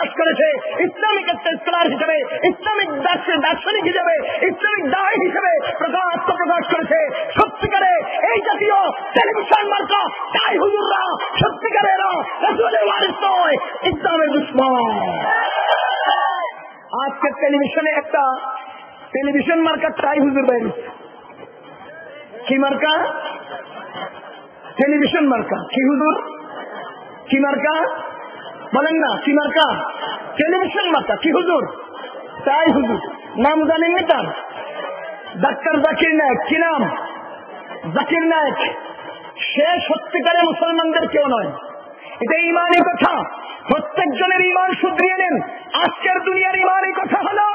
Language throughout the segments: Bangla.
প্রকাশ করেছে ইসলামিক একটা স্কলার হিসেবে, ইসলামিক দার্শনিক হিসেবে, ইসলামিক দায়ী হিসেবে প্রকাশ করেছে। সত্যিকারে এই জাতীয় টেলিভিশন মার্কা তাই হুজুররা সত্যিকারে এরা রাসূলের ওয়ারিস নয়, ইসলামের দুশমন। আজকে টেলিভিশনে একটা টেলিভিশন মার্কা তাই হুজুর বের কি মার্কা? টেলিভিশন মার্কা। কি হুজুর? কি মার্কা বলেন না? কি মার্কা? টেলিভিশন মার্কা। কি হুজুর? তাই হুজুর। নাম জানেননি তার? ডাক্তার জাকির নায়েক। কি নাম? জাকির নায়েক। সে সত্যিকারে মুসলমানদের কেউ নয়, এটা ইমানি কথা। প্রত্যেকজনের ইমান শুধরিয়ে নেন। আজকের দুনিয়ার ইমানি কথা হলো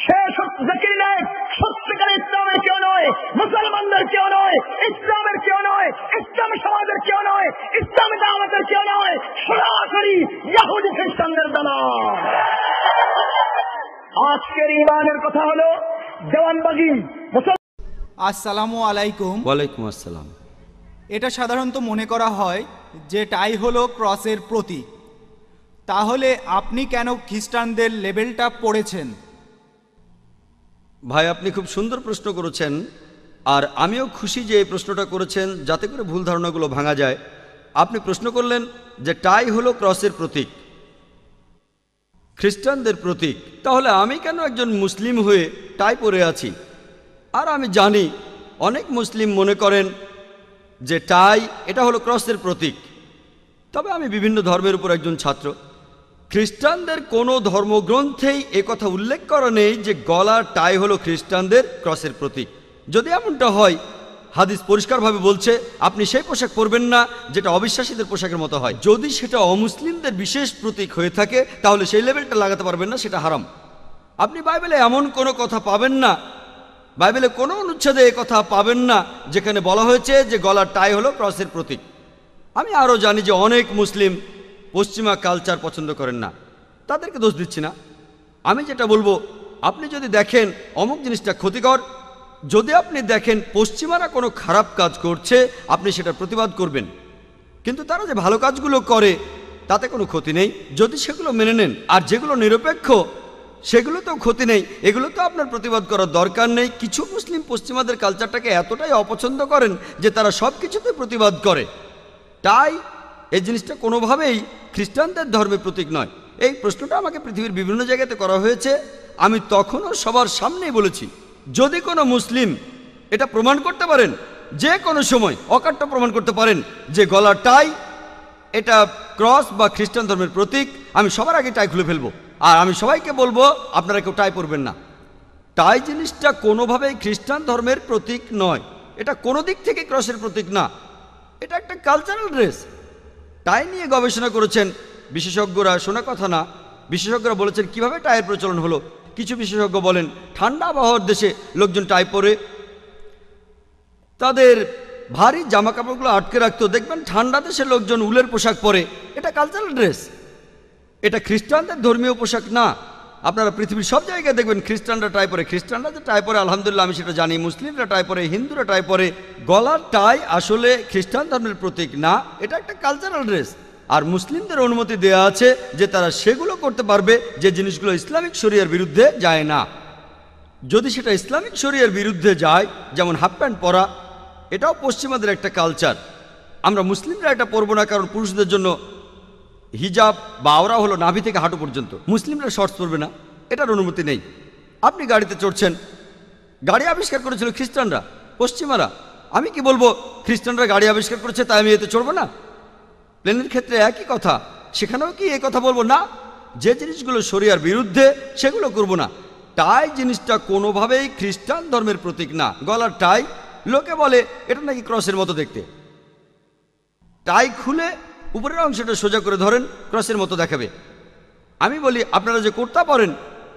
সে জাকির নায়েক সত্যিকারে ইসলামের কেউ নয়, মুসলমানদের কেউ নয়, ইসলামের কেউ নয়, ইসলামী সমাজের কেউ নয়, ইসলামী দাওয়াতের কেউ নয়, সরাসরি ইহুদি খ্রিস্টানদের দালাল। আজকের ইমানের কথা হলো দেওয়ানবাগী। আসসালামু আলাইকুম। ওয়ালাইকুম আসসালাম। এটা সাধারণত মনে করা হয় যে টাই হলো ক্রসের প্রতীক। তাহলে আপনি কেন খ্রিস্টানদের লেবেলটা পড়েছেন? ভাই, আপনি খুব সুন্দর প্রশ্ন করেছেন, আর আমিও খুশি যে এই প্রশ্নটা করেছেন, যাতে করে ভুল ধারণাগুলো ভাঙা যায়। আপনি প্রশ্ন করলেন যে টাই হলো ক্রসের প্রতীক, খ্রিস্টানদের প্রতীক। তাহলে আমি কেন একজন মুসলিম হয়ে টাই পরে আছি? আর আমি জানি অনেক মুসলিম মনে করেন যে টাই এটা হলো ক্রসের প্রতীক। তবে আমি বিভিন্ন ধর্মের উপর একজন ছাত্র। খ্রিস্টানদের কোনো ধর্মগ্রন্থেই একথা উল্লেখ করা নেই যে গলার টাই হলো খ্রিস্টানদের ক্রসের প্রতীক। যদি এমনটা হয়, হাদিস পরিষ্কারভাবে বলছে আপনি সেই পোশাক পরবেন না যেটা অবিশ্বাসীদের পোশাকের মতো হয়। যদি সেটা অমুসলিমদের বিশেষ প্রতীক হয়ে থাকে, তাহলে সেই লেভেলটা লাগাতে পারবেন না, সেটা হারাম। আপনি বাইবেলে এমন কোনো কথা পাবেন না, বাইবেলে কোনো অনুচ্ছেদে এ কথা পাবেন না যেখানে বলা হয়েছে যে গলার টাই হলো ক্রসের প্রতীক। আমি আরও জানি যে অনেক মুসলিম পশ্চিমা কালচার পছন্দ করেন না, তাদেরকে দোষ দিচ্ছি না। আমি যেটা বলবো, আপনি যদি দেখেন অমুক জিনিসটা ক্ষতিকর, যদি আপনি দেখেন পশ্চিমারা কোনো খারাপ কাজ করছে, আপনি সেটা প্রতিবাদ করবেন। কিন্তু তারা যে ভালো কাজগুলো করে তাতে কোনো ক্ষতি নেই যদি সেগুলো মেনে নেন। আর যেগুলো নিরপেক্ষ সেগুলোতেও ক্ষতি নেই, এগুলো তো আপনার প্রতিবাদ করার দরকার নেই। কিছু মুসলিম পশ্চিমাদের কালচারটাকে এতটাই অপছন্দ করেন যে তারা সব কিছুতে প্রতিবাদ করে। তাই এই জিনিসটা কোনোভাবেই খ্রিস্টানদের ধর্মের প্রতীক নয়। এই প্রশ্নটা আমাকে পৃথিবীর বিভিন্ন জায়গাতে করা হয়েছে। আমি তখনও সবার সামনেই বলেছি, যদি কোনো মুসলিম এটা প্রমাণ করতে পারেন, যে কোনো সময় অকাট্য প্রমাণ করতে পারেন যে গলার টাই এটা ক্রস বা খ্রিস্টান ধর্মের প্রতীক, আমি সবার আগে টাই খুলে ফেলবো। আর আমি সবাইকে বলবো আপনারা কেউ টাই পরবেন না। টাই জিনিসটা কোনোভাবেই খ্রিস্টান ধর্মের প্রতীক নয়, এটা কোনো দিক থেকে ক্রসের প্রতীক না, এটা একটা কালচারাল ড্রেস। টাই নিয়ে গবেষণা করেছেন বিশেষজ্ঞরা, শোনা কথা না। বিশেষজ্ঞরা বলেছেন কিভাবে টাইয়ের প্রচলন হলো। কিছু বিশেষজ্ঞ বলেন ঠান্ডা আবহাওয়ার দেশে লোকজন টাই পরে তাদের ভারী জামা কাপড়গুলো আটকে রাখতো। দেখবেন ঠান্ডা দেশে লোকজন উলের পোশাক পরে, এটা কালচারাল ড্রেস, এটা খ্রিস্টানদের ধর্মীয় পোশাক না। আপনারা পৃথিবীর সব জায়গায় দেখবেন খ্রিস্টানরা টাই পরে। খ্রিস্টানরা যে টাই পরে আলহামদুলিল্লাহ আমি সেটা জানি, মুসলিমরা টাই পরে, হিন্দুরা টাই পরে। গলার টাই আসলে খ্রিস্টান ধর্মের প্রতীক না, এটা একটা কালচারাল ড্রেস। আর মুসলিমদের অনুমতি দেয়া আছে যে তারা সেগুলো করতে পারবে যে জিনিসগুলো ইসলামিক শরিয়ার বিরুদ্ধে যায় না। যদি সেটা ইসলামিক শরিয়ার বিরুদ্ধে যায়, যেমন হাফ প্যান্ট পরা, এটাও পশ্চিমাদের একটা কালচার। আমরা মুসলিমরা এটা পরবো না, কারণ পুরুষদের জন্য হিজাব বা আওরা হলো নাভি থেকে হাঁটু পর্যন্ত। মুসলিমরা শর্টস পরবে না, এটার অনুমতি নেই। আপনি গাড়িতে চড়ছেন, গাড়ি আবিষ্কার করেছিল খ্রিস্টানরা, পশ্চিমারা। আমি কি বলবো খ্রিস্টানরা গাড়ি আবিষ্কার করেছে তাই আমি এতে চড়বো না? প্লেনের ক্ষেত্রে একই কথা, সেখানেও কি এই কথা বলবো না? যে জিনিসগুলো শরিয়ার বিরুদ্ধে সেগুলো করব না। টাই জিনিসটা কোনোভাবেই খ্রিস্টান ধর্মের প্রতীক না। গলার টাই, লোকে বলে এটা নাকি ক্রসের মতো দেখতে। টাই খুলে উপরের অংশটা সোজা করে ধরেন, ক্রসের মতো দেখাবে। আমি বলি আপনারা যে কুর্তা পরেন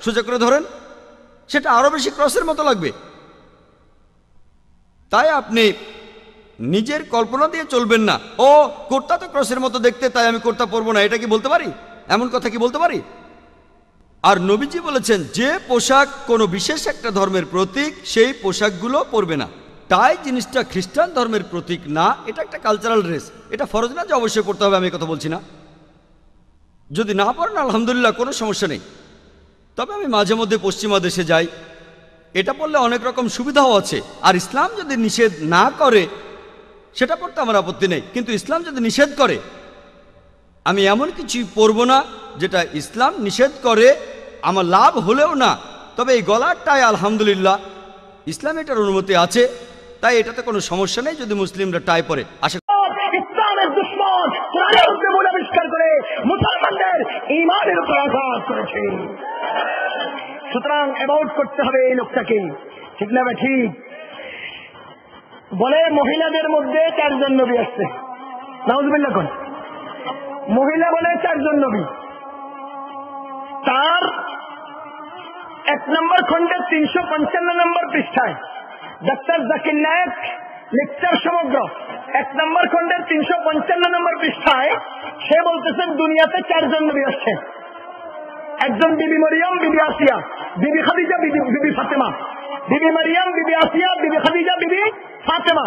সোজা করে ধরেন, সেটা আরো বেশি ক্রসের মতো লাগবে। তাই আপনি নিজের কল্পনা দিয়ে চলবেন না, ও কুর্তা তো ক্রসের মতো দেখতে তাই আমি কুর্তা পরবো না। এটা কি বলতে পারি? এমন কথা কি বলতে পারি? আর নবীজি বলেছেন যে পোশাক কোনো বিশেষ একটা ধর্মের প্রতীক, সেই পোশাকগুলো পরবে না। টাই জিনিসটা খ্রিস্টান ধর্মের প্রতীক না, এটা একটা কালচারাল ড্রেস। এটা ফরজ না যে অবশ্যই পড়তে হবে, আমি কথা বলছি না। যদি না পারেন আলহামদুলিল্লাহ, কোনো সমস্যা নেই। তবে আমি মাঝে মধ্যে পশ্চিমা দেশে যাই, এটা পড়লে অনেক রকম সুবিধাও আছে। আর ইসলাম যদি নিষেধ না করে সেটা পড়তে আমার আপত্তি নেই, কিন্তু ইসলাম যদি নিষেধ করে আমি এমন কিছুই পরব না যেটা ইসলাম নিষেধ করে, আমার লাভ হলেও না। তবে এই গলারটাই আলহামদুলিল্লাহ ইসলাম এটার অনুমতি আছে, তাই এটাতে কোনো সমস্যা নেই যদি মুসলিমরা টাই পরে। আশা ইসলামের দুশ্মন কোরআনের উপরে মূল আবিষ্কার করে মুসলমানদের ঈমানের উপর আঘাত করেছে। সুতরাং অ্যাভয়েড করতে হবে এই লোকটাকে, ঠিক না? ঠিক বলে মহিলাদের মধ্যে 4 জন নবী আসছে, নাউজুবিল্লাহ। কোন মহিলা বলে 4 জন নবী? তার 1 নম্বর খণ্ডের 355 নম্বর পৃষ্ঠায় ডাক্তার জাকির নায়েক লেকচার সমগ্র 1 নম্বর খণ্ডের 355 নম্বর পৃষ্ঠায় সে বলতেছেন দুনিয়াতে 4 জন নবী আসছে। একজন বিবি মরিয়ম, বিবি আসিয়া, বিবি খাদিজা, বিবি ফাতেমা। বিবি মরিয়ম, বিবি আসিয়া, বিবি খাদিজা, বিবি ফাতেমা।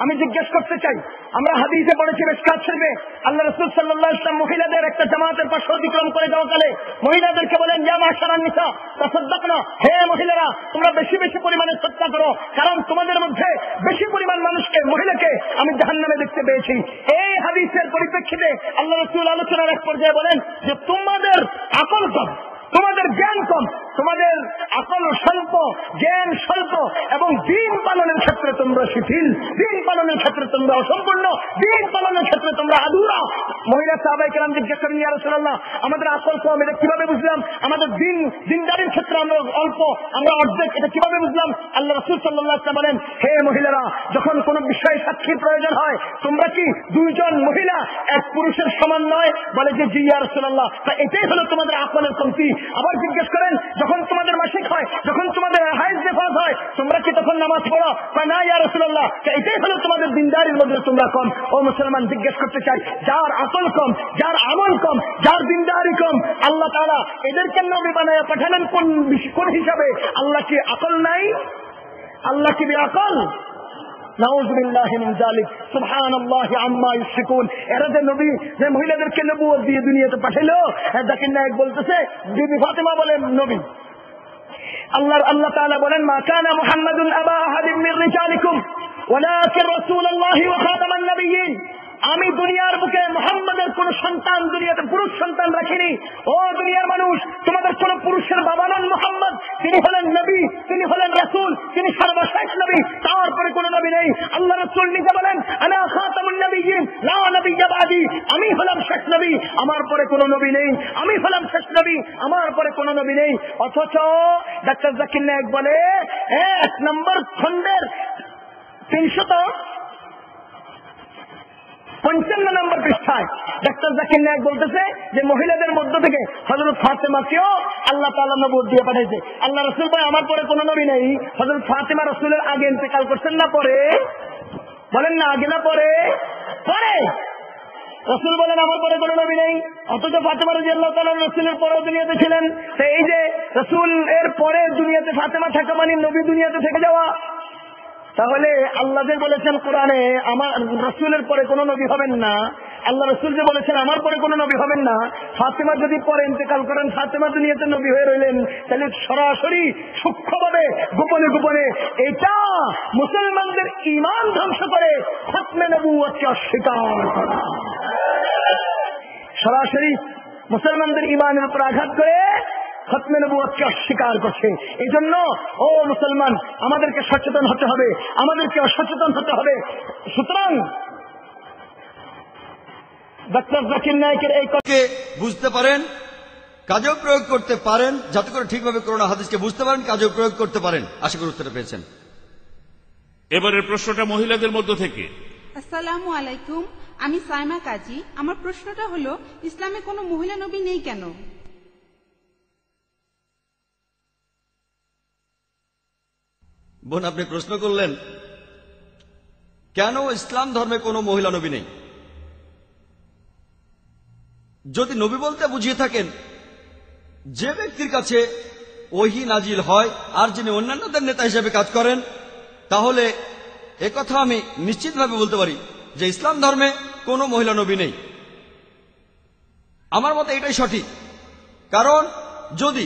আমি জিজ্ঞেস করতে চাই, আমরা হাদিসে পড়েছি মিশকাত শরীফে আল্লাহ রাসূল সাল্লাল্লাহু আলাইহি ওয়াসাল্লাম মহিলাদের একটা জামাতের পাশে অতিক্রম করে যাওয়া কালে মহিলাদেরকে বলেন, ইয়া মাশারান নিসা তাসাদ্দাকনা, হে মহিলারা তোমরা বেশি বেশি পরিমাণে সদকা করো, কারণ তোমাদের মধ্যে বেশি পরিমাণ মানুষকে, মহিলাকে আমি জাহান্নামে দেখতে পেয়েছি। এই হাদিসের পরিপ্রেক্ষিতে আল্লাহ রাসূল আলোচনার এক পর্যায়ে বলেন যে তোমাদের আকল কম, তোমাদের জ্ঞান কম, তোমাদের আকল স্বল্প, জ্ঞান স্বল্প, এবং দিন পালনের ক্ষেত্রে তোমরা শিথিল, দিন পালনের ক্ষেত্রে তোমরা অসম্পূর্ণ, দিন পালনের ক্ষেত্রে তোমরা আধুরা। মহিলা সাহাবায়ে কেরাম জিজ্ঞেস করেন, ইয়া রাসূলুল্লাহ আমাদের আকল কম, এটা কিভাবে বুঝলাম? আমাদের দিনদারির ক্ষেত্রে আমরা অল্প, আমরা অর্ধেক, এটা কিভাবে বুঝলাম? আল্লাহ রাসূল সাল্লাল্লাহু আলাইহি ওয়াসাল্লাম বলেন, হে মহিলারা যখন কোন বিষয়ে সাক্ষীর প্রয়োজন হয় তোমরা কি 2 জন মহিলা 1 পুরুষের সমান নয়? বলে যে জি ইয়া রাসূলুল্লাহ, তা এটাই হলো তোমাদের আকলের কমতি। আবার জিজ্ঞেস করেন, যখন তোমাদের মাসিক হয়, যখন তোমাদের হাইজ নেফাজ হয় তোমরা কি তখন নামাজ পড়ো? না ইয়া রাসূলুল্লাহ, এটাই হলো তোমাদের দিনদারির মধ্যে তোমরা কম। ও মুসলমান, জিজ্ঞেস করতে চাই, যার আকল কম, যার আমল কম, যার দিনদারি কম, আল্লাহ তাআলা এদেরকে নবী বানায়া পাঠালেন কোন হিসাবে? আল্লাহ কি আকল নাই? আল্লাহ কি বেআকল? নাউযুবিল্লাহি মিন যালিক, সুবহানাল্লাহি আম্মা ইউশরিকুন। এরা যে নবী, যে মহিলাদেরকে নবুয়ত দিয়ে দুনিয়াতে পাঠালো, জাকির নায়েক বলতেছে বিবি ফাতেমা বলেন নবী। আল্লাহ তাআলা বলেন, মা কানা মুহাম্মাদুন আবা আহাদিন মির রিজালিকুম ওয়ালাকিন রাসূলুল্লাহি ওয়া খাতামান নাবিয়্যিন। আমি দুনিয়ার বুকে মুহাম্মাদের কোন সন্তান, দুনিয়াতে পুরুষ সন্তান রাখিনি। ও দুনিয়ার মানুষ, তোমাদের কোন পুরুষের বাবা নন মুহাম্মদ, তিনি হলেন নবী, তিনি হলেন রাসূল, তিনি সর্বশেষ নবী, তারপরে কোন নবী নেই। আল্লাহ রাসূল নিজে বলেন, আনা খাতামুন নাবিয়্যিন লা নাবিয়্যা বাদি, আমি হলাম শেষ নবী, আমার পরে কোন নবী নেই। আমি হলাম শেষ নবী, আমার পরে কোন নবী নেই। অথচ ডাক্তার জাকির নায়েক বলে 1 নম্বর খণ্ডের 355 নম্বর পৃষ্ঠায় ডাক্তার জাকির নায়েক বলতেছে যে মহিলাদের মধ্য থেকে হযরত ফাতেমাকেও আল্লাহ তাআলা নবুয়ত দিয়ে পাঠাইছে। আল্লাহ রাসূল বলেন, আমার পরে কোনো নবী নেই। হযরত ফাতেমা রাসূলের আগে ইন্তেকাল করছেন না পরে? বলেন না, আগে না পরে? পরে। রাসূল বলেন, আমার পরে কোনো নবী নেই। অথচ ফাতেমা রাদিয়াল্লাহু তাআলা রাসূলের পরে দুনিয়াতে ছিলেন। তো এই যে রাসূল এর পরে দুনিয়াতে ফাতেমা থাকা মানে নবী দুনিয়াতে থেকে যাওয়া। তাহলে আল্লাহ যে বলেছেন কোরআনে আমার রাসূলের পরে কোনো নবী হবেন না, আল্লাহ রাসূল যে বলেছেন আমার পরে কোনো নবী হবেন না, ফাতেমা যদি পরে ইন্তেকাল করেন, ফাতেমা দুনিয়াতে নবী হয়ে রইলেন, তাহলে সরাসরি সূক্ষ্মভাবে গোপনে গোপনে এটা মুসলমানদের ঈমান ধ্বংস করে খতমে নবুয়তকে অস্বীকার করা, সরাসরি মুসলমানদের ঈমানের উপর আঘাত করে খতমে নবুয়তকে অস্বীকার করছে। এই জন্য ও মুসলমান, আমাদেরকে সচেতন হতে হবে, আমাদেরকে অসচেতন হতে হবে। সুতরাং ডাক্তার জাকির নায়েকের এই কথাকে বুঝতে পারেন, কাজেও প্রয়োগ করতে পারেন, যাতে করে ঠিকভাবে কোরআন হাদিসকে বুঝতে পারেন, কাজেও প্রয়োগ করতে পারেন। আশা করি উত্তরটা পেয়েছেন। এবারের প্রশ্নটা মহিলাদের মধ্য থেকে। আসসালামু আলাইকুম, আমি সাইমা কাজী। আমার প্রশ্নটা হলো, ইসলামে কোনো মহিলা নবী নেই কেন? বোন, আপনি প্রশ্ন করলেন কেন ইসলাম ধর্মে কোনো মহিলা নবী নেই। যদি নবী বলতে বুঝিয়ে থাকেন যে ব্যক্তির কাছে ওহী নাজিল হয় আর যিনি অন্যান্যদের নেতা হিসেবে কাজ করেন, তাহলে একথা আমি নিশ্চিতভাবে বলতে পারি যে ইসলাম ধর্মে কোনো মহিলা নবী নেই। আমার মতে এটাই সঠিক। কারণ যদি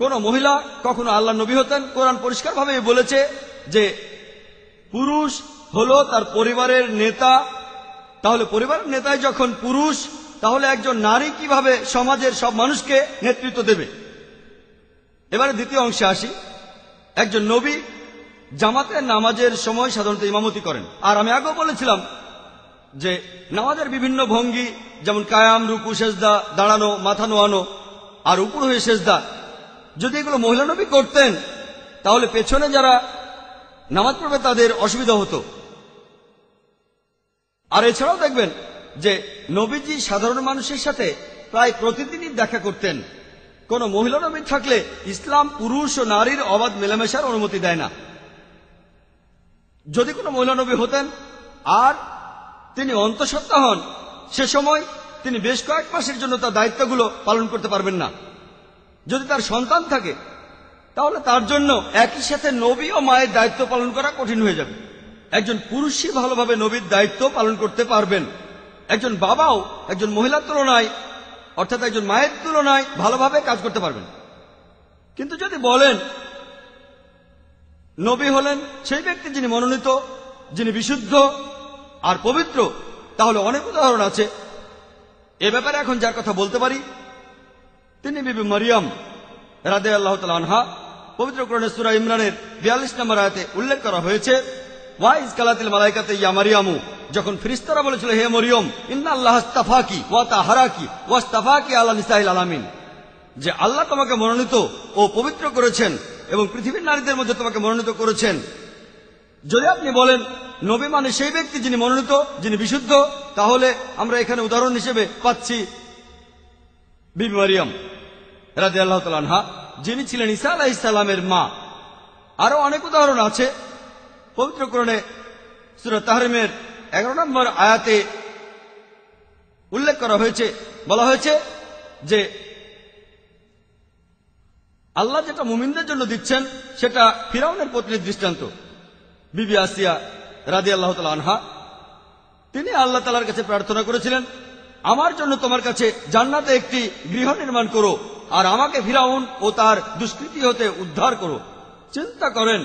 কোন মহিলা কখনো আল্লাহ নবী হতেন, কোরআন পরিষ্কারভাবে বলেছে যে পুরুষ হলো তার পরিবারের নেতা, তাহলে পরিবারের নেতাই যখন পুরুষ, তাহলে একজন নারী কিভাবে সমাজের সব মানুষকে নেতৃত্ব দেবে? এবারে দ্বিতীয় অংশে আসি। একজন নবী জামাতের নামাজের সময় সাধারণত ইমামতি করেন। আর আমি আগেও বলেছিলাম যে নামাজের বিভিন্ন ভঙ্গি, যেমন কায়াম, রুকু, সেজদা, দাঁড়ানো, মাথা নোয়ানো আর উপর হয়ে সেজদা, যদি এগুলো মহিলা নবী করতেন তাহলে পেছনে যারা নামাজ পড়বে তাদের অসুবিধা হতো। আর এছাড়াও দেখবেন যে নবীজি সাধারণ মানুষের সাথে প্রায় প্রতিদিনই দেখা করতেন। কোন মহিলা নবী থাকলে ইসলাম পুরুষ ও নারীর অবাধ মেলামেশার অনুমতি দেয় না। যদি কোনো মহিলা নবী হতেন আর তিনি অন্তঃসত্ত্বা হন, সে সময় তিনি বেশ কয়েক মাসের জন্য তার দায়িত্বগুলো পালন করতে পারবেন না। যদি তার সন্তান থাকে তাহলে তার জন্য একই সাথে নবী ও মায়ের দায়িত্ব পালন করা কঠিন হয়ে যাবে। একজন পুরুষই ভালোভাবে নবীর দায়িত্ব পালন করতে পারবেন। একজন বাবাও একজন মহিলার তুলনায়, অর্থাৎ একজন মায়ের তুলনায় ভালোভাবে কাজ করতে পারবেন। কিন্তু যদি বলেন নবী হলেন সেই ব্যক্তি যিনি মনোনীত, যিনি বিশুদ্ধ আর পবিত্র, তাহলে অনেক উদাহরণ আছে। এ ব্যাপারে এখন যার কথা বলতে পারি তিনি বিবি মারিয়াম রাদিয়াল্লাহু তাআলা আনহা। পবিত্র কোরআনে সূরা ইমরানের 42 নম্বর আয়াতে উল্লেখ করা হয়েছে, ওয়াইজ কালাতিল মালাইকাতে ইয়া মারিয়ামু, যখন ফেরেশতারা বলেছিল হে মরিয়ম, ইন্নাল্লাহা আস্তাফাকি ওয়া তাহারাকি ওয়াস্তাফাকি আলা নিসাইল আলামিন, যে আল্লাহ তোমাকে মনোনীত ও পবিত্র করেছেন এবং পৃথিবীর নারীদের মধ্যে তোমাকে মনোনীত করেছেন। যদি আপনি বলেন নবী মানে সেই ব্যক্তি যিনি মনোনীত, যিনি বিশুদ্ধ, তাহলে আমরা এখানে উদাহরণ হিসেবে পাচ্ছি বিবি মারিয়াম রাদিয়াল্লাহু তাআলা আনহা, যিনি ছিলেন ঈসা আলাইহিস সালামের মা। আরো অনেক উদাহরণ আছে। পবিত্র কোরআনে সূরা তাহরিমের 11 নম্বর আয়াতে উল্লেখ করা হয়েছে, বলা হয়েছে যে আল্লাহ যেটা মুমিনদের জন্য দিচ্ছেন সেটা ফিরাউনের পত্নীর দৃষ্টান্ত। বিবি আসিয়া রাদিয়াল্লাহু তাআলা আনহা, তিনি আল্লাহ তাআলার কাছে প্রার্থনা করেছিলেন, আমার জন্য তোমার কাছে জান্নাতে একটি গৃহ নির্মাণ করো আর আমাকে ফিরাউন ও তার দুষ্কৃতি হতে উদ্ধার করো। চিন্তা করেন,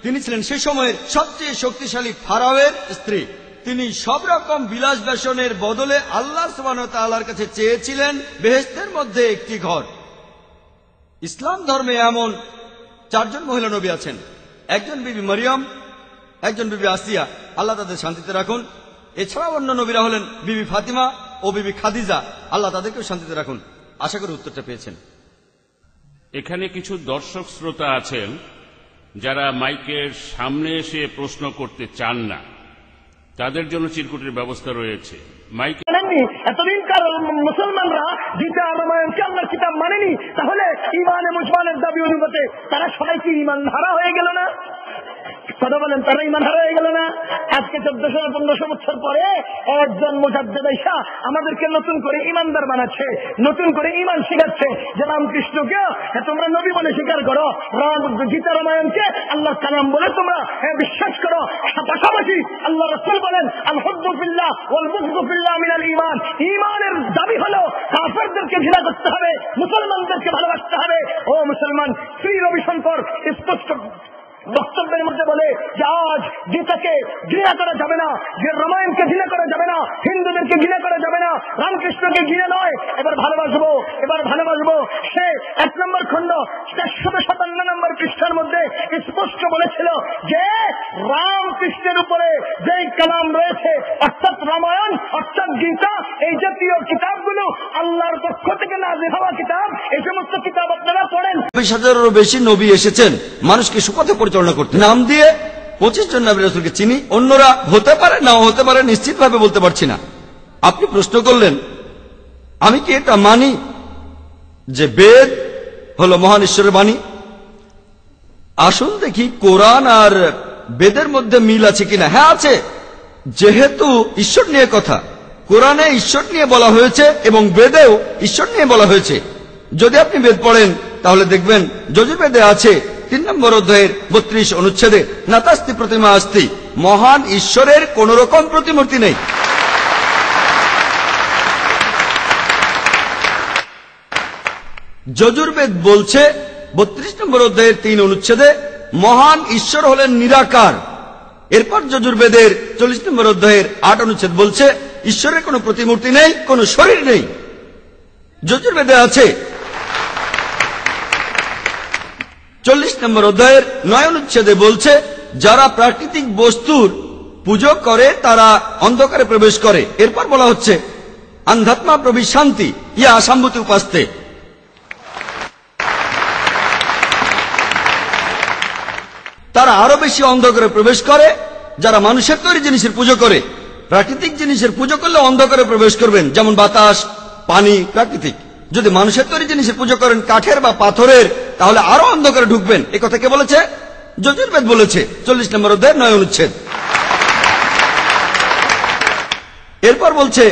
তিনি ছিলেন সে সময়ের সবচেয়ে শক্তিশালী ফারাওয়ের স্ত্রী। তিনি সব রকম বিলাস ব্যসনের বদলে আল্লাহ সুবহানাহু ওয়া তাআলার কাছে চেয়েছিলেন বেহেশতের মধ্যে একটি ঘর। ইসলাম ধর্মে এমন 4 জন মহিলা নবী আছেন, একজন বিবি মারিয়াম, একজন বিবি আসিয়া, আল্লাহ তাদের শান্তিতে রাখুন। এছাড়াও অন্য নবীরা হলেন বিবি ফাতিমা ও বিবি খাদিজা, আল্লাহ তাদেরকেও শান্তিতে রাখুন। আশা করি উত্তরটা পেয়েছেন। এখানে কিছু দর্শক শ্রোতা আছেন যারা মাইকের সামনে এসে প্রশ্ন করতে চান না, তাদের জন্য চিরকুটের ব্যবস্থা রয়েছে। মাইকে এতদিনকার মুসলমানরা গীতা রামায়ণকে আল্লাহর কিতাব মানেনি, তাহলে ইমানে মুসলমানের দাবি অনুপাতে তারা সবাই কি ইমান হারা হয়ে গেল না? কথা বলেন, তারা ইমান হারা হয়ে গেল না? আজকে 1400-1500 বছর পরে একজন মুজাদ্দিদ আইসা আমাদেরকে নতুন করে ইমানদার বানাচ্ছে, নতুন করে ইমান শিখাচ্ছে যে রামকৃষ্ণকে তোমরা নবী বলে স্বীকার করো, গীতা রামায়ণকে আল্লাহর কালাম বলে তোমরা বিশ্বাস করো। পাশাপাশি আল্লাহ রাসূল বলেন আল হুব্বু ফিল্লাহ ওয়াল বুগযু ফিল্লাহ মিনাল ঈমান। ঈমানের দাবি হলো কাফেরদেরকে ঘৃণা করতে হবে, মুসলমানদেরকে ভালোবাসতে হবে। ও মুসলমান, শ্রী রবিশঙ্কর স্পষ্ট বক্তব্যের মধ্যে বলে যে আজ গীতাকে ঘৃণা করা যাবে না, যে রামায়ণকে ঘৃণা করা যাবে না, হিন্দুদেরকে ঘৃণা করা যাবে না, রামকৃষ্ণকে ঘৃণা নয়, এবার ভালোবাসবো, এবার ভালোবাসবো। সে 1 নম্বর খণ্ড 457 নম্বর পৃষ্ঠার মধ্যে স্পষ্ট বলেছিল যে রামকৃষ্ণের উপরে যে কালাম রয়েছে, অর্থাৎ রামায়ণ, অর্থাৎ গীতা, এই জাতীয় কিতাবগুলো আল্লাহর পক্ষ থেকে নাযিল হওয়া কিতাব। এই সমস্ত কিতাব আপনারা পড়েন। 20,000-এরও বেশি নবী এসেছেন মানুষকে সুপথে পরিচালনা করতে। নাম দিয়ে 25 জন নবী রাসূলকে চিনি, অন্যরা হতে পারে নাও হতে পারে, নিশ্চিতভাবে বলতে পারছি না। আপনি প্রশ্ন করলেন আমি কি এটা মানি যে বেদ হলো মহান ঈশ্বরের বাণী? আসুন দেখি কোরআন আর বেদের মধ্যে মিল আছে কিনা। হ্যাঁ আছে, যেহেতু ঈশ্বর নিয়ে কথা, কোরআনে ঈশ্বর নিয়ে বলা হয়েছে এবং বেদেও ঈশ্বর নিয়ে বলা হয়েছে। যদি আপনি বেদ পড়েন তাহলে দেখবেন যজুর্বেদে আছে 3 নম্বর অধ্যায়ের 32 অনুচ্ছেদে নাতাস্তি প্রতিমা আস্তি, মহান ঈশ্বরের কোন রকম প্রতিমূর্তি নেই। যজুর্বেদ বলছে 32 নম্বর অধ্যায়ের 3 অনুচ্ছেদে মহান ঈশ্বর হলেন নিরাকার। এরপর যজুর্বেদের 40 নম্বর অধ্যায়ের 8 অনুচ্ছেদ বলছে ঈশ্বরের কোনো প্রতিমূর্তি নেই, কোনো শরীর নেই। যজুর্বেদে আছে 40 নম্বর অধ্যায়ের 9 অনুচ্ছেদে বলছে যারা প্রাকৃতিক বস্তুর পুজো করে তারা অন্ধকারে প্রবেশ করে। এরপর বলা হচ্ছে আন্ধাত্মা প্রবি শান্তি ইয়া আসাম্ভূতি উপাস্তে। তারা আরো বেশি অন্ধকারে প্রবেশ করে যারা মানুষের তৈরি জিনিসের পুজো করে। প্রাকৃতিক জিনিসের পুজো করলে অন্ধকারে প্রবেশ করবেন, যেমন বাতাস, পানি প্রাকৃতিক। যদি মানুষের তৈরি জিনিসের পুজো করেন, কাঠের বা পাথরের, তাহলে আরো অন্ধকারে ঢুকবেন। এ কথা কে বলেছে? যজুর্বেদ বলেছে, 40 নম্বর অধ্যায়ের 9 অনুচ্ছেদ। এরপর বলছে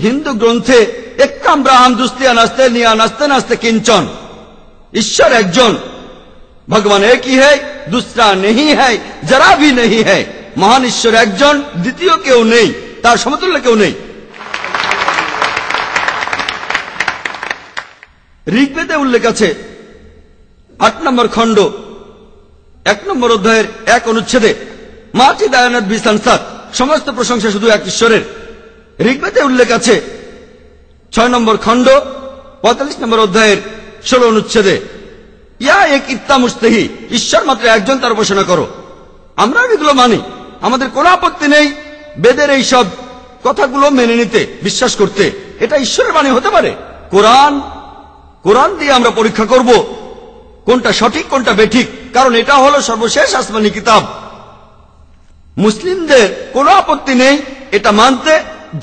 হিন্দু গ্রন্থে এক্কাম ব্রাহ্ম দুস্তিয়া নাস্তে নিয়া নাস্তে নাস্তে কিঞ্চন, ঈশ্বর একজন, ভগবান এক ही है, दूसरा नहीं है, जरा भी नहीं है। মহান ঈশ্বর একজন, দ্বিতীয় কেউ নেই, তার সমতুল্য কেউ নেই। ঋগ্বেদে উল্লেখ আছে 8 নম্বর খণ্ড 1 নম্বর অধ্যায়ের 1 অনুচ্ছেদে মাচি দায়ানাথ বিসংসাত, সমস্ত প্রশংসা শুধু এক ঈশ্বরের। ঋগ্বেদে উল্লেখ আছে 6 নম্বর খণ্ড 45 নম্বর অধ্যায়ের 16 অনুচ্ছেদে ইয়া এক ইত্তামুস্তেহি, ঈশ্বর মাত্র একজন, তার উপাসনা করো। আমরা এগুলো মানি, আমাদের কোনো আপত্তি নেই বেদের এই সব কথাগুলো মেনে নিতে, বিশ্বাস করতে। এটা ঈশ্বরের বাণী হতে পারে। কোরআন দিয়ে আমরা পরীক্ষা করব কোনটা সঠিক কোনটা বেঠিক, কারণ এটা হলো সর্বশেষ আসমানি কিতাব। মুসলিমদের কোনো আপত্তি নেই এটা মানতে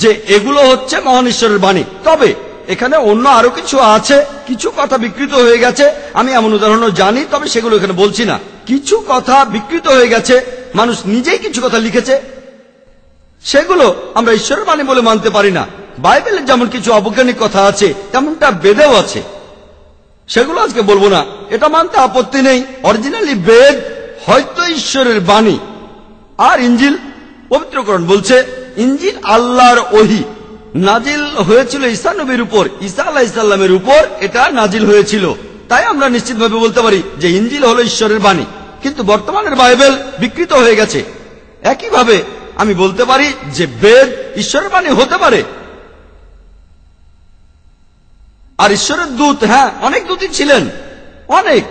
যে এগুলো হচ্ছে মহান ঈশ্বরের বাণী। তবে এখানে অন্য আরো কিছু আছে, কিছু কথা বিকৃত হয়ে গেছে। আমি এমন উদাহরণও জানি, তবে সেগুলো এখানে বলছি না। কিছু কথা বিকৃত হয়ে গেছে, মানুষ নিজেই কিছু কথা লিখেছে, সেগুলো আমরা ঈশ্বরের বাণী বলে মানতে পারি না। বাইবেলের যেমন কিছু অবৈজ্ঞানিক কথা আছে, তেমনটা বেদেও আছে, সেগুলো আজকে বলবো না। এটা মানতে আপত্তি নেই। অরিজিনালি বেদ হয়তো ঈশ্বরের বাণী, আর ইঞ্জিল পবিত্রকরণ বলছে ইঞ্জিল আল্লাহর ওহী, নাজিল হয়েছিল ঈসা নবীর উপর, ঈসা আলাইহিস সালামের উপর এটা নাজিল হয়েছিল। তাই আমরা নিশ্চিতভাবে বলতে পারি যে ইঞ্জিল হলো ঈশ্বরের বাণী। কিন্তু বর্তমানের বাইবেল বিকৃত হয়ে গেছে। একইভাবে আমি বলতে পারি যে বেদ ঈশ্বরের বাণী হতে পারে। আর ঈশ্বরের দূত, হ্যাঁ অনেক দূতই ছিলেন, অনেক,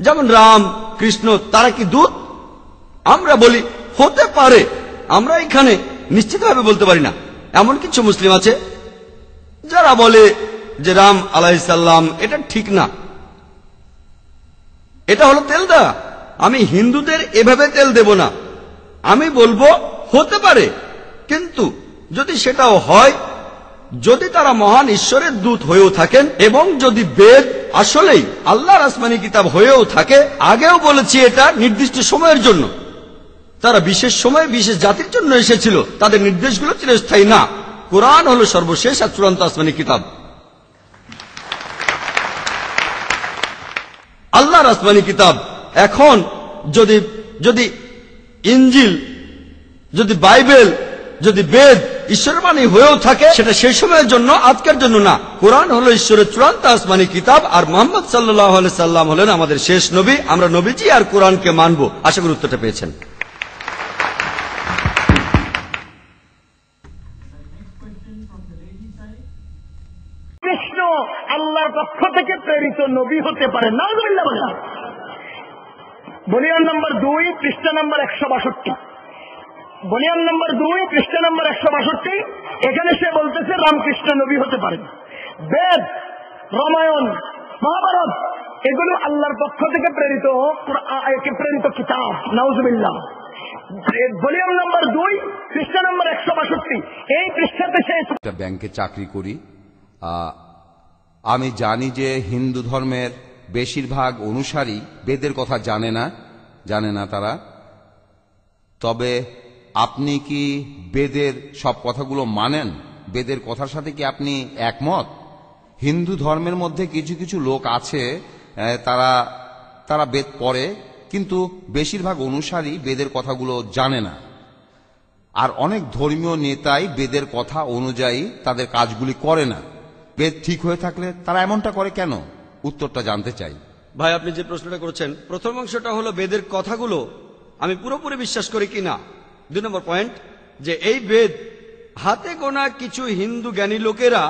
যেমন রাম, কৃষ্ণ, তারা কি দূত? আমরা বলি হতে পারে, আমরা এখানে নিশ্চিতভাবে বলতে পারি না। এমন কিছু মুসলিম আছে যারা বলে যে রাম আলাইহিস সালাম এটা ঠিক না, এটা হলো তেল দেওয়া। আমি হিন্দুদের এভাবে তেল দেব না, আমি বলবো হতে পারে। কিন্তু যদি সেটাও হয়, যদি তারা মহান ঈশ্বরের দূত হয়েও থাকেন, এবং যদি বেদ আসলেই আল্লাহর আসমানি কিতাব হয়েও থাকে, আগেও বলেছি এটা নির্দিষ্ট সময়ের জন্য, তারা বিশেষ সময়ে বিশেষ জাতির জন্য এসেছিল, তাদের নির্দেশগুলো চিরস্থায়ী না। কোরআন হলো সর্বশেষ আর চূড়ান্ত আসমানি কিতাব, আল্লাহর আসমানি কিতাব। এখন যদি ইঞ্জিল, যদি বাইবেল, যদি বেদ ঈশ্বরের বাণী হয়েও থাকে, সেটা সেই সময়ের জন্য, আজকের জন্য না। কোরআন হলো ঈশ্বরের চূড়ান্ত আসমানি কিতাব, আর মুহাম্মদ সাল্লাল্লাহু আলাইহি সাল্লাম হলেন আমাদের শেষ নবী। আমরা নবীজি আর কোরআনকে মানব। আশা করি উত্তরটা পেয়েছেন। কৃষ্ণ আল্লাহর পক্ষ থেকে প্রেরিত নবী হতে পারে না? বলিয়ান নম্বর 2 পৃষ্ঠা নম্বর 162, বলিয়ান নম্বর 2 পৃষ্ঠা নম্বর 162, এখানে সে বলতেছে রামকৃষ্ণ নবী হতে পারে না। বেদ, রামায়ণ, মহাভারত এগুলো আল্লাহর পক্ষ থেকে প্রেরিত কিতাব। নাউজুবিল্লাহ। ভলিউম নম্বর 2 পৃষ্ঠা নম্বর 162, এই পৃষ্ঠাতে সে ব্যাংকে চাকরি করি। আমি জানি যে হিন্দু ধর্মের বেশিরভাগ অনুসারী বেদের কথা জানে না তারা। তবে আপনি কি বেদের সব কথাগুলো মানেন? বেদের কথার সাথে কি আপনি একমত? হিন্দু ধর্মের মধ্যে কিছু কিছু লোক আছে, তারা বেদ পড়ে, কিন্তু বেশিরভাগ অনুসারী বেদের কথাগুলো জানে না। আর অনেক ধর্মীয় নেতাই বেদের কথা অনুযায়ী তাদের কাজগুলি করে না। বেদ ঠিক হয়ে থাকলে তারা এমনটা করে কেন? উত্তরটা জানতে চাই। ভাই, আপনি যে প্রশ্নটা করেছেন, প্রথম অংশটা হলো বেদের কথাগুলো আমি পুরোপুরি বিশ্বাস করি কিনা। 2 নম্বর পয়েন্ট, যে এই বেদ হাতে গোনা কিছু হিন্দু জ্ঞানী লোকেরা,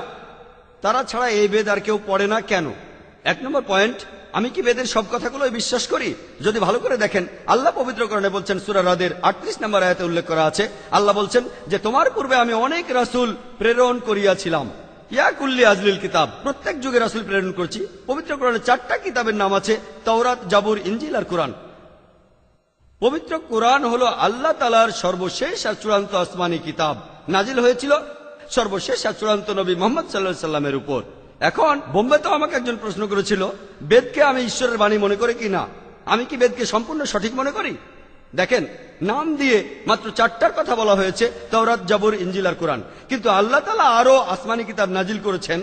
তারা ছাড়া এই বেদ আর কেউ পড়ে না কেন। 1 নম্বর পয়েন্ট, আমি কি বেদের সব কথাগুলোই বিশ্বাস করি? যদি ভালো করে দেখেন, আল্লাহ পবিত্র কোরআনে বলছেন, সূরা রাদের 38 নম্বর আয়াতে উল্লেখ করা আছে, আল্লাহ বলছেন যে তোমার পূর্বে আমি অনেক রাসূল প্রেরণ করিয়াছিলাম। ইয়া কুল্লি আজলিল কিতাব, প্রত্যেক যুগে রাসূল প্রেরণ করছি। পবিত্র কোরআনে 4টা কিতাবের নাম আছে, তাওরাত, জাবুর, ইনজিল আর কোরআন। পবিত্র কোরআন হলো আল্লাহ তাআলার সর্বশেষ আর চূড়ান্ত আসমানি কিতাব, নাজিল হয়েছিল সর্বশেষ আর চূড়ান্ত নবী মুহাম্মদ সাল্লাল্লাহু আলাইহি সাল্লামের উপর। এখন বোম্বেতে আমাকে একজন প্রশ্ন করেছিল, বেদকে আমি ঈশ্বরের বাণী মনে করি কিনা। আমি কি বেদকে সম্পূর্ণ সঠিক মনে করি? দেখেন, নাম দিয়ে মাত্র 4টার কথা বলা হয়েছে, তাওরাত, জাবুর, ইনজিল আর কোরআন, কিন্তু আল্লাহ তাআলা আরো আসমানি কিতাব নাজিল করেছেন।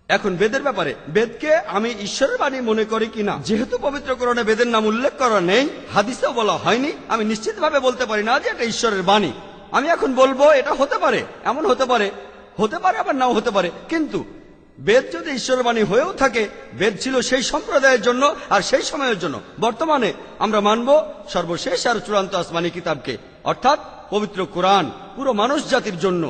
এখন বেদের ব্যাপারে, বেদকে আমি ঈশ্বরের বাণী মনে করি কিনা, যেহেতু পবিত্র কোরআনে বেদের নাম উল্লেখ করা নেই, হাদিসেও বলা হয়নি, আমি নিশ্চিতভাবে বলতে পারি না যে এটা ঈশ্বরের বাণী। আমি এখন বলবো এটা হতে পারে, এমন হতে পারে, আবার নাও হতে পারে। কিন্তু বেদ যদি ঈশ্বরের বাণী হয়েও থাকে, বেদ ছিল সেই সম্প্রদায়ের জন্য আর সেই সময়ের জন্য। বর্তমানে আমরা মানব সর্বশেষ আর চূড়ান্ত আসমানি কিতাবকে, অর্থাৎ পবিত্র কোরআন, পুরো মানুষ জাতির জন্য।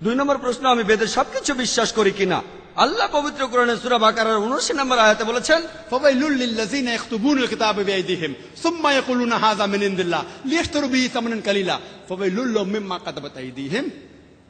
2 নম্বর প্রশ্ন, আমি বেদের সবকিছু বিশ্বাস করি কিনা। আল্লাহ পবিত্র কোরআনে সূরা বাকারার 79 নম্বর আয়াতে বলেছেন, ফাওয়াইলুল লিল্লাযিনা ইয়াকতুবুনাল কিতাবা বিআইদিহিম সুম্মা ইয়াকুলুনা হাযা মিন ইনদিল্লাহ লিয়াশতারু বিহি সামানান কালিলা ফাওয়াইলুল লাহুম মিম্মা কাতাবাত আইদিহিম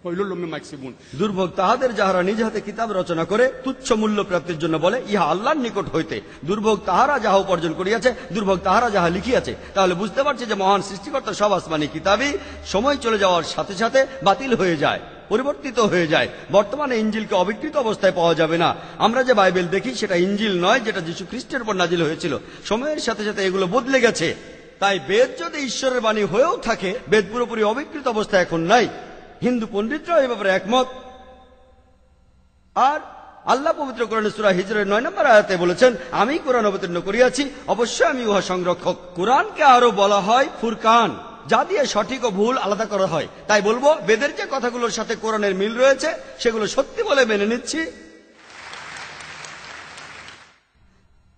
ওয়াইলুল লাহুম মিম্মা ইয়াকসিবুন। দুর্ভোগ তাহাদের যাহারা নিজ হাতে কিতাব রচনা করে তুচ্ছ মূল্য প্রাপ্তির জন্য বলে, ইহা আল্লাহর নিকট হইতে। দুর্ভোগ তাহারা যাহা উপার্জন করিয়াছে, দুর্ভোগ তাহারা যাহা লিখিয়াছে। তাহলে বুঝতে পারছি যে মহান সৃষ্টিকর্তা সব আসমানি কিতাবই সময় চলে যাওয়ার সাথে সাথে বাতিল হয়ে যায়, পরিবর্তিত হয়ে যায়। বর্তমানে ইনজিলকে অবিকৃত অবস্থায় পাওয়া যাবে না। আমরা যে বাইবেল দেখি সেটা ইনজিল নয়, যেটা যীশু খ্রিস্টের উপর নাজিল হয়েছিল। সময়ের সাথে সাথে এগুলো বদলে গেছে। তাই বেদ যদি ঈশ্বরের বাণী হয়েও থাকে, বেদ পুরোপুরি অবিকৃত অবস্থায় এখন নাই। হিন্দু পণ্ডিতরা এই ব্যাপারে একমত। আর আল্লাহ পবিত্র কোরআনে সূরা হিজরের 9 নম্বর আয়াতে বলেছেন, আমি কোরআন অবতীর্ণ করিয়াছি, অবশ্যই আমি উহা সংরক্ষক। কোরআনকে আরো বলা হয় ফুরকান, যা দিয়ে সঠিক ও ভুল আলাদা করা হয়। তাই বলবো, বেদের যে কথাগুলোর সাথে কোরআনের মিল রয়েছে সেগুলো সত্যি বলে মেনে নিচ্ছি,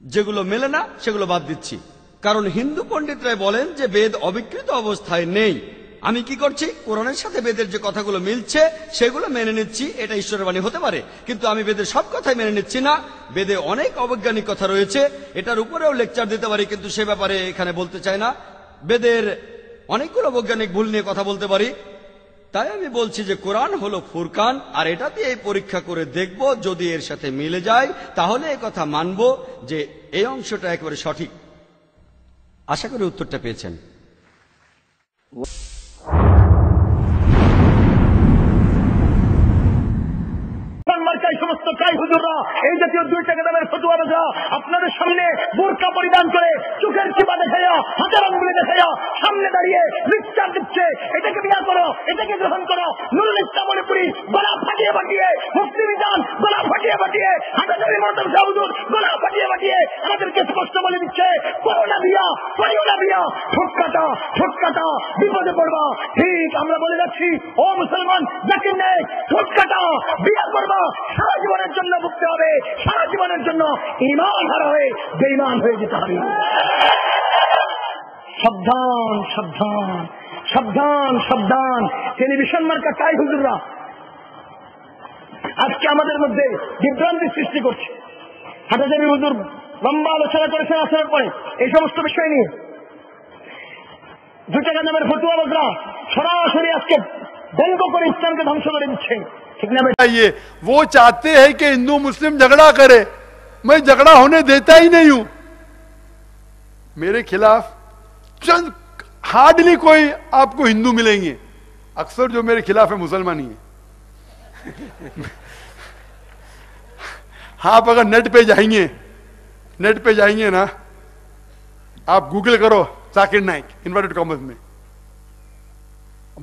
যেগুলো মেলে না সেগুলো বাদ দিচ্ছি। কারণ হিন্দু পণ্ডিতরাই বলেন যে বেদ অবিকৃত অবস্থায় নেই। আমি কি করছি, কোরআনের সাথে বেদের যে কথাগুলো মিলছে সেগুলো মেনে নিচ্ছি। এটা ঈশ্বরের বাণী হতে পারে, কিন্তু আমি বেদের সব কথাই মেনে নিচ্ছি না। বেদে অনেক অবৈজ্ঞানিক কথা রয়েছে, এটার উপরেও লেকচার দিতে পারি, কিন্তু সে ব্যাপারে এখানে বলতে চাই না। বেদের অনেকগুলো বৈজ্ঞানিক ভুল নিয়ে কথা বলতে পারি। তাই আমি বলছি যে কোরআন হলো ফুরকান, আর এটা দিয়ে পরীক্ষা করে দেখব, যদি এর সাথে মিলে যায় তাহলে এই কথা মানব যে এই অংশটা একেবারে সঠিক। আশা করি উত্তরটা পেয়েছেন। সমস্ত কাই হুজুররা এই জাতীয় 2 টাকা দামের ফতুয়াবাজরা আপনাদের সামনে বোরকা পরিধান করে চোখের চিপা দেখাইয়া, হাতের আঙ্গুলে দেখাইয়া সামনে দাঁড়িয়ে লিকচার দিচ্ছে, এটাকে বিয়া করো, এটাকে গ্রহণ করো। নুরুল ইসলাম মণিপুরি গলা ফাটিয়ে ফাটিয়ে, মুফতি মিজান গলা ফাটিয়ে ফাটিয়ে, হাটাজারি মহতাব শাহ হুজুর গলা ফাটিয়ে ফাটিয়ে আমাদেরকে স্পষ্ট বলে দিচ্ছে, করো না বিয়া, করিও না বিয়া, ঠোঁটকাটা, বিপদে পড়বা। ঠিক আমরা বলে যাচ্ছি, ও মুসলমান জাকির নায়েক, ঠোঁটকাটা, বিয়া করবা, সারা জীবনের জন্য ভুগতে হবে, সারা জীবনের জন্য ঈমান হারা হয়ে বেঈমান হয়ে যেতে হবে। সাবধান সাবধান সাবধান সাবধান। টেলিভিশন মার্কা তাই হুজুররা আজকে আমাদের মধ্যে বিভ্রান্তি সৃষ্টি করছে। হাটাজারি হুজুর লম্বা আলোচনা করেছেন আসার পরে এই সমস্ত বিষয় নিয়ে। 2 টাকা দামের ফতুয়াবাজরা সরাসরি আজকে ব্যঙ্গ করে ইসলামকে ধ্বংস করে দিচ্ছে। ये वो चाहते हैं कि हिंदू मुस्लिम झगड़ा करे, मैं झगड़ा होने देता ही नहीं हूं। मेरे खिलाफ चंद हार्डली कोई आपको हिंदू मिलेंगे, अक्सर जो मेरे खिलाफ है मुसलमान ही है। आप अगर नेट पे जाएंगे ना, आप गूगल करो जाकिर नाइक इन्वर्टेड कॉमर्स में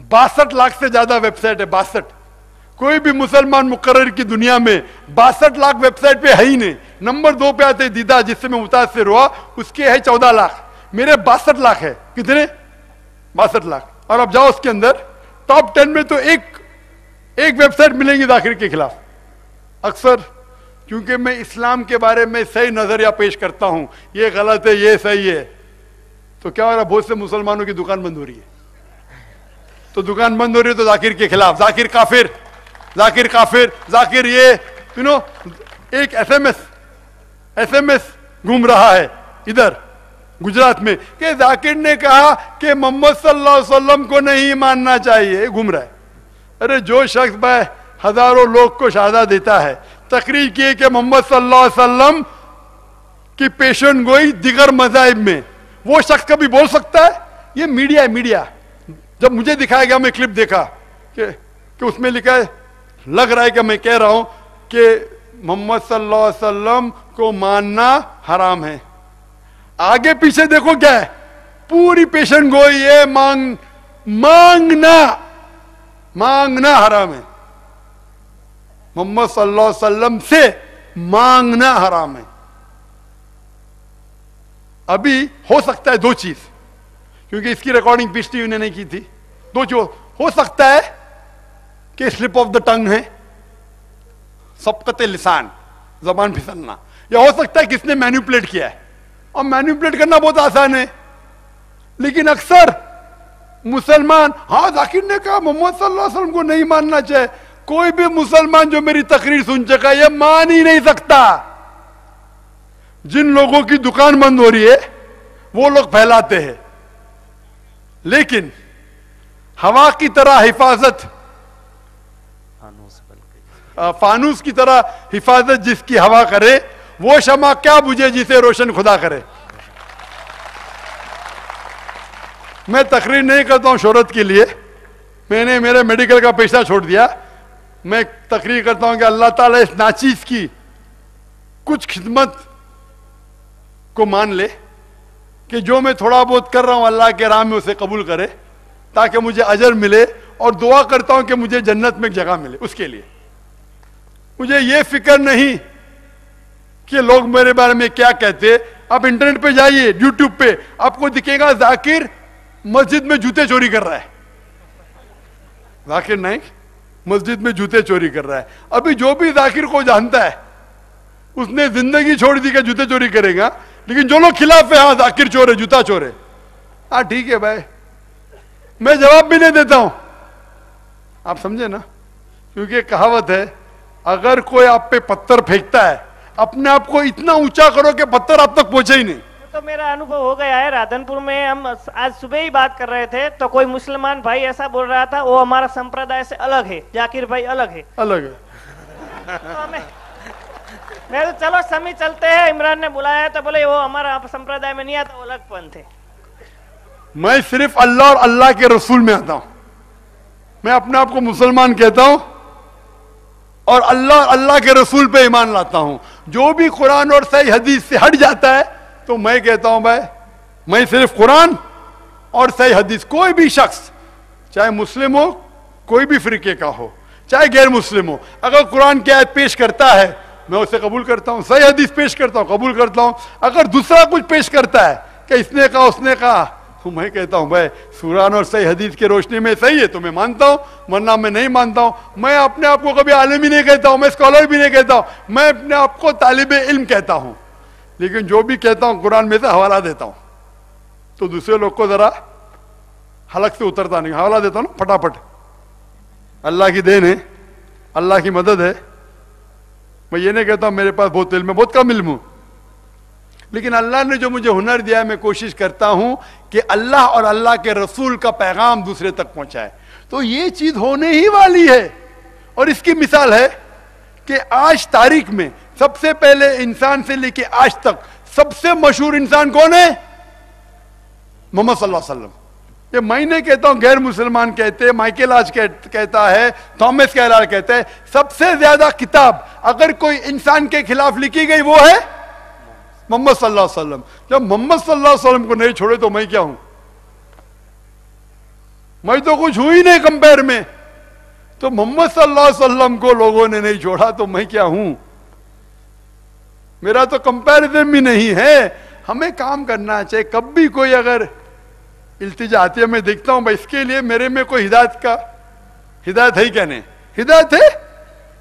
62 लाख से ज्यादा वेबसाइट है। 62, कोई भी मुसलमान मुकर्रर की दुनिया में 62 लाख वेबसाइट पे है ही नहीं। नंबर 2 पे आते दीदा, जिससे मैं मुतासिर हुआ, उसके है 14 लाख, मेरे 62 लाख है। कितने? 62 लाख। और अब जाओ उसके अंदर टॉप 10 में तो एक वेबसाइट मिलेंगी जाकिर के खिलाफ, अक्सर क्योंकि मैं इस्लाम के बारे में सही नजरिया पेश करता हूं, ये गलत है ये सही है, तो क्या हो रहा है, बहुत से मुसलमानों की दुकान बंद हो रही है। तो दुकान बंद हो रही है तो जाकिर के खिलाफ, जाकिर काफिर, जाकिर काफिर, जाकिर ये एक एसएमएस घूम रहा है इधर गुजरात में कि जाकिर ने कहा कि मोहम्मद सल्लल्लाहु अलैहि वसल्लम को नहीं मानना चाहिए, घूम रहा है। अरे जो शख्स भाई हजारों लोग को शहादत देता है, तकरीर किए कि मोहम्मद सल्लल्लाहु अलैहि वसल्लम की पेशन गोई दिगर मज़ाहिब में, वो शख्स कभी बोल सकता है? ये मीडिया है, मीडिया। जब मुझे दिखाया गया, मैं क्लिप देखा कि उसमें लिखा है, लग रहा है कि मैं कह रहा हूं कि मोहम्मद सल्लल्लाहु अलैहि वसल्लम को मानना हराम है। आगे पीछे देखो क्या है, पूरी पेशन गोई है, मांगना हराम है। मोहम्मद सल्लल्लाहु अलैहि वसल्लम से मांगना हराम है। अभी हो सकता है दो चीज, क्योंकि इसकी रिकॉर्डिंग पीस टीवी ने नहीं की थी, दो चीज हो सकता है कि स्लिप ऑफ द टंग है, सबकत लिसान, जबान फिसलना, या हो सकता है किसने मैनिपुलेट किया है। और मैनिपुलेट करना बहुत आसान है, लेकिन अक्सर मुसलमान, हाँ जाकिर ने कहा मोहम्मद सल्लल्लाहु अलैहि वसल्लम को नहीं मानना चाहिए। कोई भी मुसलमान जो मेरी तकरीर सुन चुका है, यह मान ही नहीं सकता। जिन लोगों की दुकान बंद हो रही है वो लोग फैलाते हैं, लेकिन हवा की तरह हिफाजत, फानूस की तरह हिफाजत जिसकी हवा करे, वो शमा क्या बुझे जिसे रोशन खुदा करे। मैं तकरीर नहीं करता हूं शोहरत के लिए, मैंने मेरे मेडिकल का पेशा छोड़ दिया। मैं तकरीर करता हूं कि अल्लाह ताला इस नाचीज की कुछ खिदमत को मान ले कि जो मैं थोड़ा बहुत कर रहा हूं अल्लाह के राह में उसे कबूल करे, ताकि मुझे अजर मिले, और दुआ करता हूं कि मुझे जन्नत में एक जगह मिले। उसके लिए मुझे ये फिक्र नहीं कि लोग मेरे बारे में क्या कहते। आप इंटरनेट पे जाइए, यूट्यूब पे आपको दिखेगा जाकिर मस्जिद में जूते चोरी कर रहा है, जाकिर नाइक मस्जिद में जूते चोरी कर रहा है। अभी जो भी जाकिर को जानता है उसने जिंदगी छोड़ दी कि जूते चोरी करेगा, लेकिन जो लोग खिलाफ है, हाँ जाकिर चोर है, जूता चोर है, हाँ ठीक है भाई, मैं जवाब भी नहीं देता हूं। आप समझे ना, क्योंकि कहावत है, अगर कोई आप पे पत्थर फेंकता है, अपने आप को इतना ऊंचा करो कि पत्थर आप तक पहुंचे ही नहीं। तो मेरा अनुभव हो गया है। राधनपुर में हम आज सुबह ही बात कर रहे थे, तो कोई मुसलमान भाई ऐसा बोल रहा था, वो हमारा संप्रदाय से अलग है, जाकिर भाई अलग है, अलग है। तो मैं तो चलो समी चलते हैं, इमरान ने बुलाया तो बोले वो हमारा संप्रदाय में नहीं आता, वो अलग पंथ है। मैं सिर्फ अल्लाह और अल्लाह के रसूल में आता हूं। मैं अपने आप को मुसलमान कहता हूं और अल्लाह के रसूल पे ईमान लाता हूं। जो भी कुरान और सही हदीस से हट जाता है तो मैं कहता हूं भाई, मैं सिर्फ कुरान और सही हदीस, कोई भी शख्स चाहे मुस्लिम हो, कोई भी फिरके का हो, चाहे गैर मुस्लिम हो, अगर कुरान की आयत पेश करता है मैं उसे कबूल करता हूं, सही हदीस पेश करता हूं कबूल करता हूं। अगर दूसरा कुछ पेश करता है कि इसने कहा उसने कहा, तो मैं कहता हूं भाई कुरान और सही हदीस की रोशनी में सही है तो मैं मानता हूं, वरना मैं नहीं मानता हूं। मैं अपने आप को कभी आलिम ही नहीं कहता हूं, मैं स्कॉलर भी नहीं कहता हूं, मैं अपने आप को तालिबे इल्म कहता हूं, लेकिन जो भी कहता हूं कुरान में से हवाला देता हूं, तो दूसरे लोग को जरा हलक से उतरता नहीं, हवाला देता हूं ना फटाफट। अल्लाह की देन है, अल्लाह की मदद है। मैं ये नहीं कहता हूं मेरे पास बहुत इल्म है, बहुत कम इल्म हूं, लेकिन अल्लाह ने जो मुझे हुनर दिया है, मैं कोशिश करता हूं कि अल्लाह और अल्लाह के रसूल का पैगाम दूसरे तक पहुंचाए। तो ये चीज होने ही वाली है। और इसकी मिसाल है कि आज तारीख में सबसे पहले इंसान से लेके आज तक सबसे मशहूर इंसान कौन है? मोहम्मद सल्लल्लाहु अलैहि वसल्लम। ये मैं नहीं कहता हूं, गैर मुसलमान कहते, माइकल आज कहता है, थॉमस कैरल कहते हैं, सबसे ज्यादा किताब अगर कोई इंसान के खिलाफ लिखी गई वो है मोहम्मद सल्लल्लाहु अलैहि वसल्लम। जब मोहम्मद सल्लल्लाहु अलैहि वसल्लम को नहीं छोड़े तो मैं क्या हूं? मैं तो कुछ हूं ही नहीं कंपेयर में। तो मोहम्मद सल्लल्लाहु अलैहि वसल्लम को लोगों ने नहीं छोड़ा तो मैं क्या हूं? मेरा तो कंपैरिजन भी नहीं है। हमें काम करना चाहिए। कब भी कोई अगर इल्तिजा आती है, मैं देखता हूं भाई इसके लिए मेरे में कोई हिदायत है क्या नहीं? हिदायत है,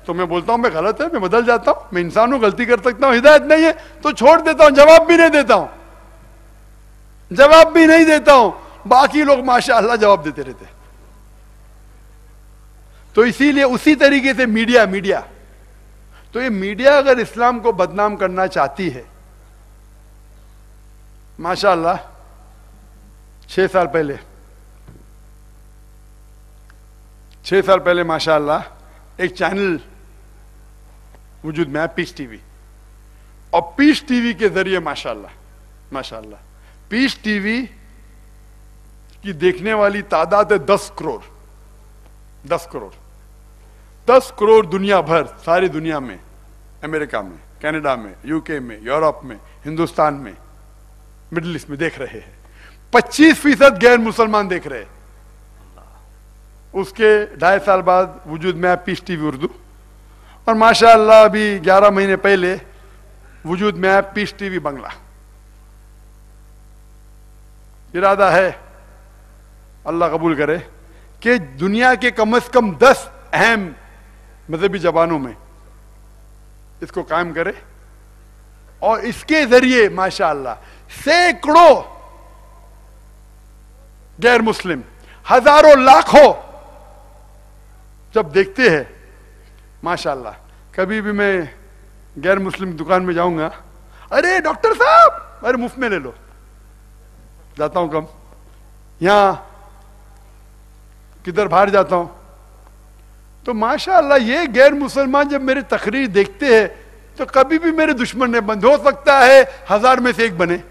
तो मैं बोलता हूं मैं गलत है, मैं बदल जाता हूं, मैं इंसान हूं, गलती कर सकता हूं, हिदायत नहीं है तो छोड़ देता हूं, जवाब भी नहीं देता हूं, जवाब भी नहीं देता हूं, बाकी लोग माशाअल्लाह जवाब देते रहते। तो इसीलिए उसी तरीके से मीडिया, तो ये मीडिया अगर इस्लाम को बदनाम करना चाहती है, माशाअल्लाह 6 साल पहले माशाअल्लाह एक चैनल वजूद में है, पीस टीवी, और पीस टीवी के जरिए माशाअल्लाह पीस टीवी की देखने वाली तादाद है 10 करोड़ 10 करोड़ दुनिया भर, सारी दुनिया में, अमेरिका में, कनाडा में, यूके में, यूरोप में, हिंदुस्तान में, मिडिल ईस्ट में देख रहे हैं। 25% गैर मुसलमान देख रहे हैं। उसके 2.5 साल बाद वजूद में है पीस टीवी उर्दू, और माशाअल्लाह अभी 11 महीने पहले वजूद में है पीस टीवी बंगला। इरादा है, अल्लाह कबूल करे, कि दुनिया के कम से कम 10 अहम मजहबी जबानों में इसको कायम करे, और इसके जरिए माशाअल्लाह सैकड़ों गैर मुस्लिम, हजारों लाखों जब देखते हैं माशाअल्लाह। कभी भी मैं गैर मुस्लिम दुकान में जाऊंगा, अरे डॉक्टर साहब, अरे मुफ्त में ले लो, जाता हूं कम, यहां किधर बाहर जाता हूं, तो माशाअल्लाह ये गैर मुसलमान जब मेरी तकरीर देखते हैं तो कभी भी मेरे दुश्मन नहीं बंद हो सकता है, 1000 में से एक बने,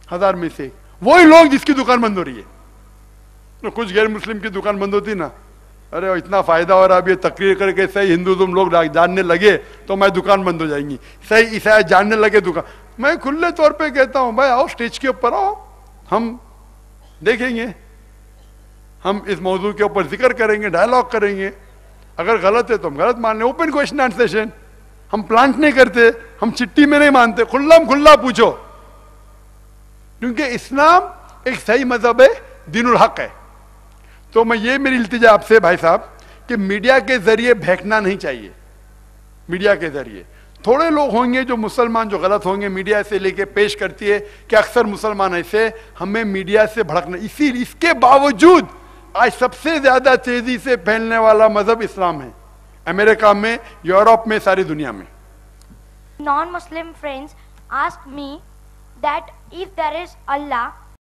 1000 में से एक, वही लोग जिसकी दुकान बंद हो रही है। तो कुछ गैर मुस्लिम की दुकान बंद होती ना, अरे इतना फायदा हो रहा, अब ये तकरीर करके सही हिंदुज़म लोग जानने लगे तो मैं दुकान बंद हो जाएंगी, सही ईसाई जानने लगे दुकान। मैं खुले तौर पे कहता हूं भाई आओ स्टेज के ऊपर आओ, हम देखेंगे, हम इस मौजू के ऊपर जिक्र करेंगे, डायलॉग करेंगे, अगर गलत है तो हम गलत मान लें, ओपन क्वेश्चन आंसर सेशन, हम प्लांट नहीं करते, हम चिट्ठी में नहीं मानते, खुल्ला पूछो, क्योंकि इस्लाम एक सही मजहब है, दीनुल हक है। तो मैं ये मेरी इल्तिजा आपसे भाई साहब कि मीडिया के जरिए बहकना नहीं चाहिए। मीडिया के जरिए थोड़े लोग होंगे जो मुसलमान जो गलत होंगे, मीडिया से लेके पेश करती है कि अक्सर मुसलमान ऐसे, हमें मीडिया से भड़कना, इसके बावजूद आज सबसे ज्यादा तेजी से फैलने वाला मजहब इस्लाम है, अमेरिका में, यूरोप में, सारी दुनिया में। Non-Muslim friends ask me that if there is Allah,